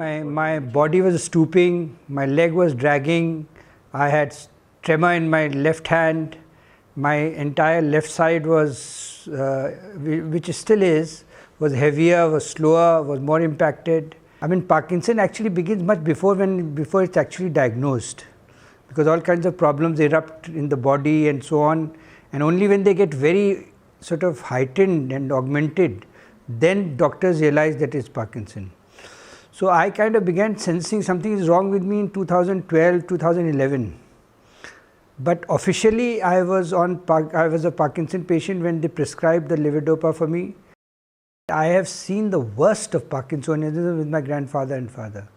My body was stooping, my leg was dragging, I had tremor in my left hand, my entire left side was, which it still is, was heavier, was slower, was more impacted. I mean, Parkinson actually begins much before it's actually diagnosed, because all kinds of problems erupt in the body and so on, and only when they get very sort of heightened and augmented, then doctors realize that it's Parkinson. So I kind of began sensing something is wrong with me in 2012, 2011. But officially I was a Parkinson patient when they prescribed the levodopa for me. I have seen the worst of Parkinsonism with my grandfather and father.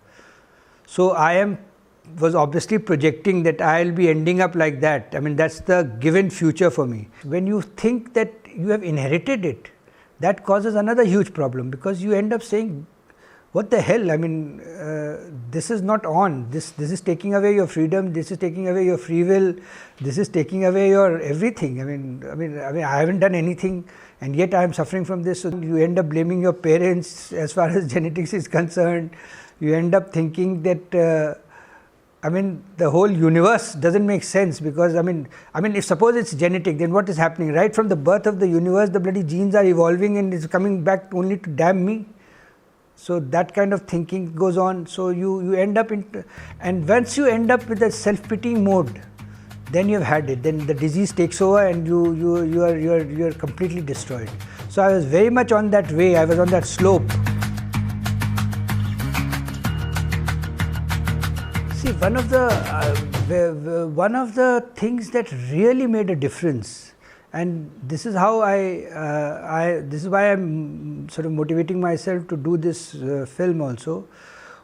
So I was obviously projecting that I will be ending up like that. I mean, that's the given future for me. When you think that you have inherited it, that causes another huge problem, because you end up saying, what the hell, I mean, this is not on, this is taking away your freedom, this is taking away your free will, this is taking away your everything. I mean, I haven't done anything and yet I am suffering from this. So you end up blaming your parents as far as genetics is concerned. You end up thinking that, I mean, the whole universe doesn't make sense, because I mean, if suppose it's genetic, then what is happening? Right from the birth of the universe, the bloody genes are evolving and it's coming back only to damn me. So that kind of thinking goes on. So you end up and once you end up with a self-pitying mode, then you've had it. Then the disease takes over and you are completely destroyed. So I was very much on that way. I was on that slope. See, one of the things that really made a difference, and this is how this is why I'm sort of motivating myself to do this film also,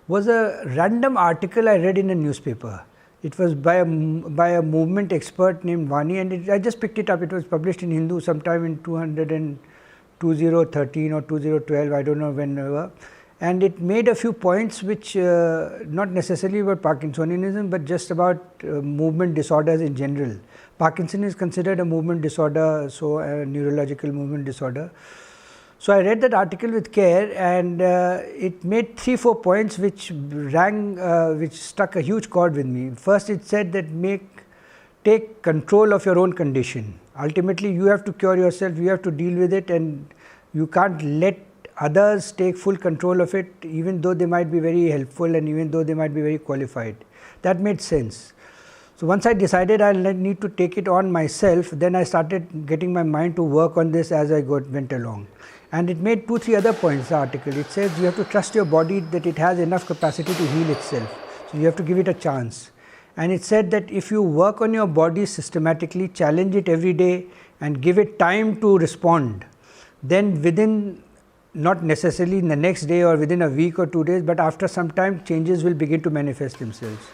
was a random article I read in a newspaper. It was by a movement expert named Vani, and I just picked it up. It was published in Hindu sometime in 2013 or 2012, I don't know whenever. And it made a few points which, not necessarily about Parkinsonianism, but just about movement disorders in general. Parkinson is considered a movement disorder, so a neurological movement disorder. So I read that article with care, and it made 3-4 points which which struck a huge chord with me. First, it said that take control of your own condition. Ultimately, you have to cure yourself, you have to deal with it, and you can't let others take full control of it, even though they might be very helpful and even though they might be very qualified. That made sense. So once I decided I need to take it on myself, then I started getting my mind to work on this as I went along. And it made 2-3 other points, the article. It says you have to trust your body that it has enough capacity to heal itself. So you have to give it a chance. And it said that if you work on your body systematically, challenge it every day and give it time to respond, then within, not necessarily in the next day or within a week or 2 days, but after some time, changes will begin to manifest themselves.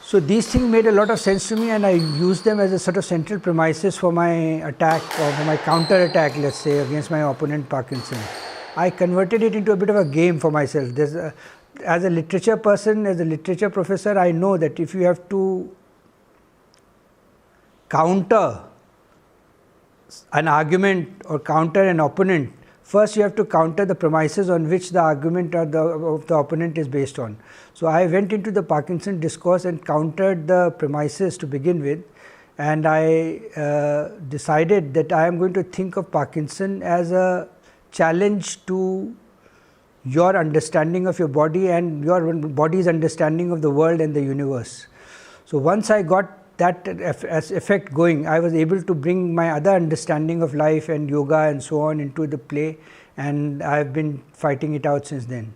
So these things made a lot of sense to me, and I used them as a sort of central premises for my attack or for my counter attack, let's say, against my opponent Parkinson. I converted it into a bit of a game for myself. As a literature person, as a literature professor, I know that if you have to counter an argument or counter an opponent, first you have to counter the premises on which the argument of the opponent is based on. So I went into the Parkinson discourse and countered the premises to begin with, and I decided that I am going to think of Parkinson as a challenge to your understanding of your body and your body's understanding of the world and the universe. So once I got that effect going, I was able to bring my other understanding of life and yoga and so on into the play, and I have been fighting it out since then.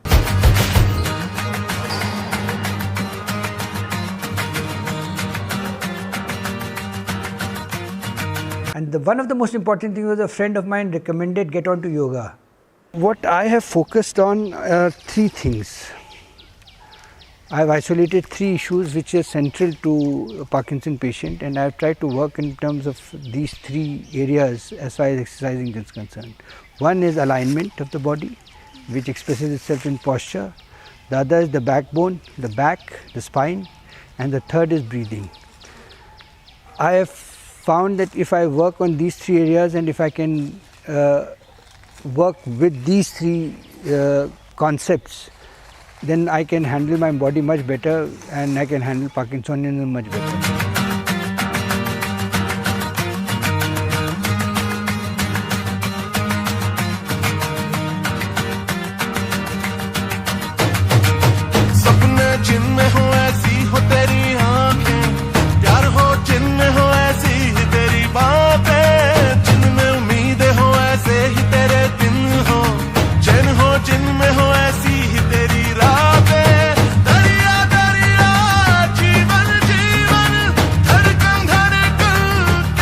And one of the most important things was a friend of mine recommended get on to yoga. What I have focused on are 3 things. I have isolated 3 issues which are central to a Parkinson patient, and I have tried to work in terms of these 3 areas as far as exercising is concerned. One is alignment of the body, which expresses itself in posture. The other is the backbone, the back, the spine, and the third is breathing. I have found that if I work on these 3 areas and if I can work with these 3 concepts, then I can handle my body much better and I can handle Parkinsonianism much better. जिनमें हो ऐसी हो तेरी आंखें, प्यार हो जिनमें हो ऐसी ही तेरी बातें, जिनमें उम्मीदें हो ऐसे ही तेरे दिन हो, चैन हो जिनमें हो ऐसी ही तेरी रातें, दरिया दरिया जीवन जीवन, धड़कन धड़कन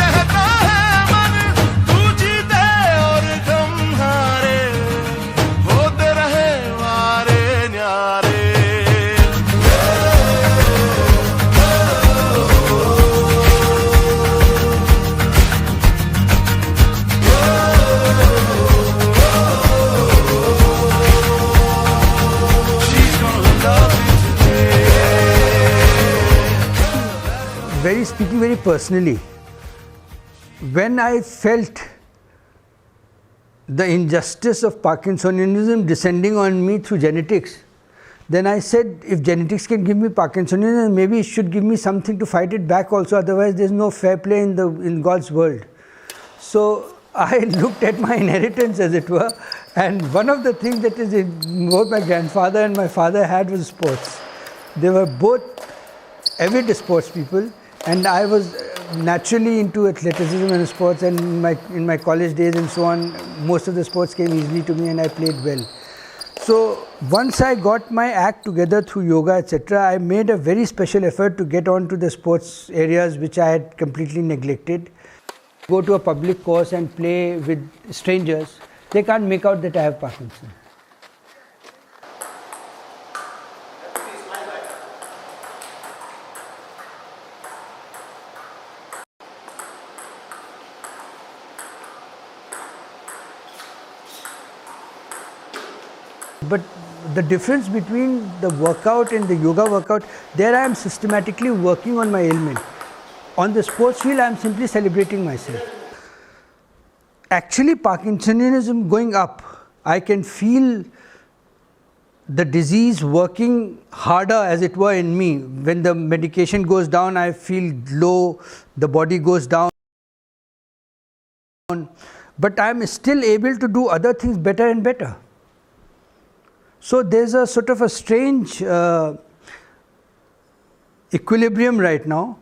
कहता है मन, तू जीते और गम हारे, होते रहे वारे न्यारे. Speaking very personally, when I felt the injustice of Parkinsonianism descending on me through genetics, then I said, if genetics can give me Parkinsonianism, maybe it should give me something to fight it back also, otherwise there's no fair play in God's world. So I looked at my inheritance, as it were, and one of the things that is in both my grandfather and my father had was sports. They were both avid sports people, and I was naturally into athleticism and sports, and in my college days and so on, most of the sports came easily to me and I played well. So once I got my act together through yoga, etc., I made a very special effort to get on to the sports areas which I had completely neglected. Go to a public course and play with strangers, they can't make out that I have Parkinson's. But the difference between the workout and the yoga workout, there I am systematically working on my ailment. On the sports field, I am simply celebrating myself. Actually, Parkinsonianism going up, I can feel the disease working harder, as it were, in me. When the medication goes down, I feel low, the body goes down. But I am still able to do other things better and better. So there's a sort of a strange equilibrium right now,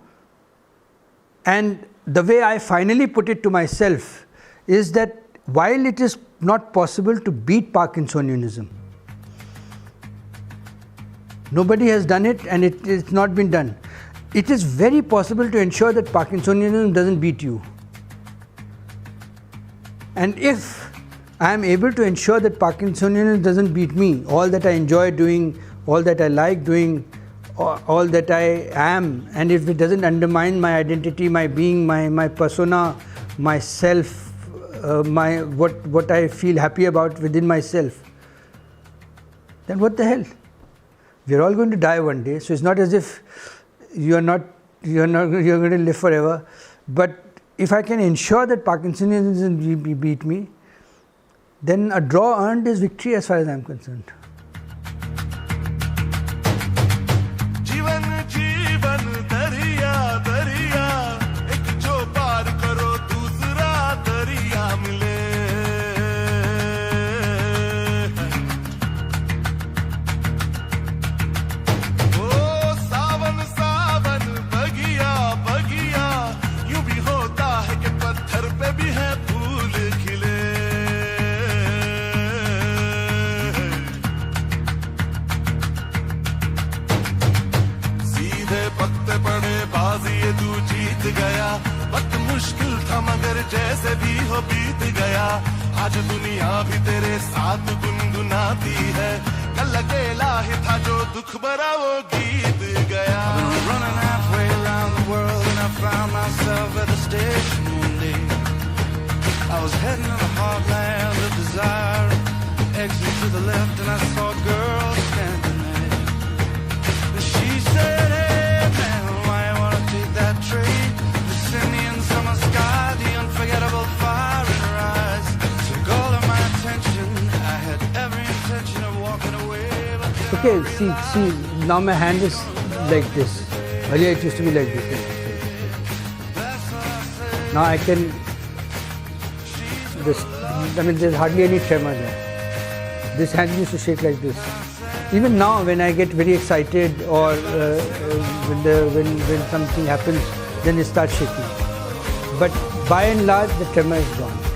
and the way I finally put it to myself is that while it is not possible to beat Parkinsonianism, nobody has done it and it's not been done, it is very possible to ensure that Parkinsonianism doesn't beat you. And if I am able to ensure that Parkinsonianism doesn't beat me, all that I enjoy doing, all that I like doing, all that I am, and if it doesn't undermine my identity, my being, my persona, myself, what I feel happy about within myself, then what the hell? We're all going to die one day, so it's not as if you're going to live forever. But if I can ensure that Parkinsonianism doesn't beat me, then a draw earned is victory as far as I am concerned. जीवन जीवन दरिया दरिया, एक जो पार करो दूसरा दरिया मिले. ओ सावन सावन बगिया बगिया, यूं भी होता है कि पत्थर पे भी है फूल खिले. पत्ते पड़े बाजी ये तू जीत गया, वक्त मुश्किल था मगर जैसे भी हो बीत गया. आज दुनिया भी तेरे साथ गुनगुनाती है, कल अकेला ही था जो दुख भरा वो गीत गया. Running halfway around the world and I found myself at the station one day. I was heading to the heartland of desire, exit to the left and I saw a girl standing there. And she said, trade, the Simian summer sky, the unforgettable fire in her eyes took all of my attention. I had every intention of walking away, but okay, see, now my hand is like this. Earlier it used to be like this. Now I can, there's hardly any tremor there. This hand used to shake like this. Even now when I get very excited or when something happens, then it starts shaking. But by and large the tremor is gone.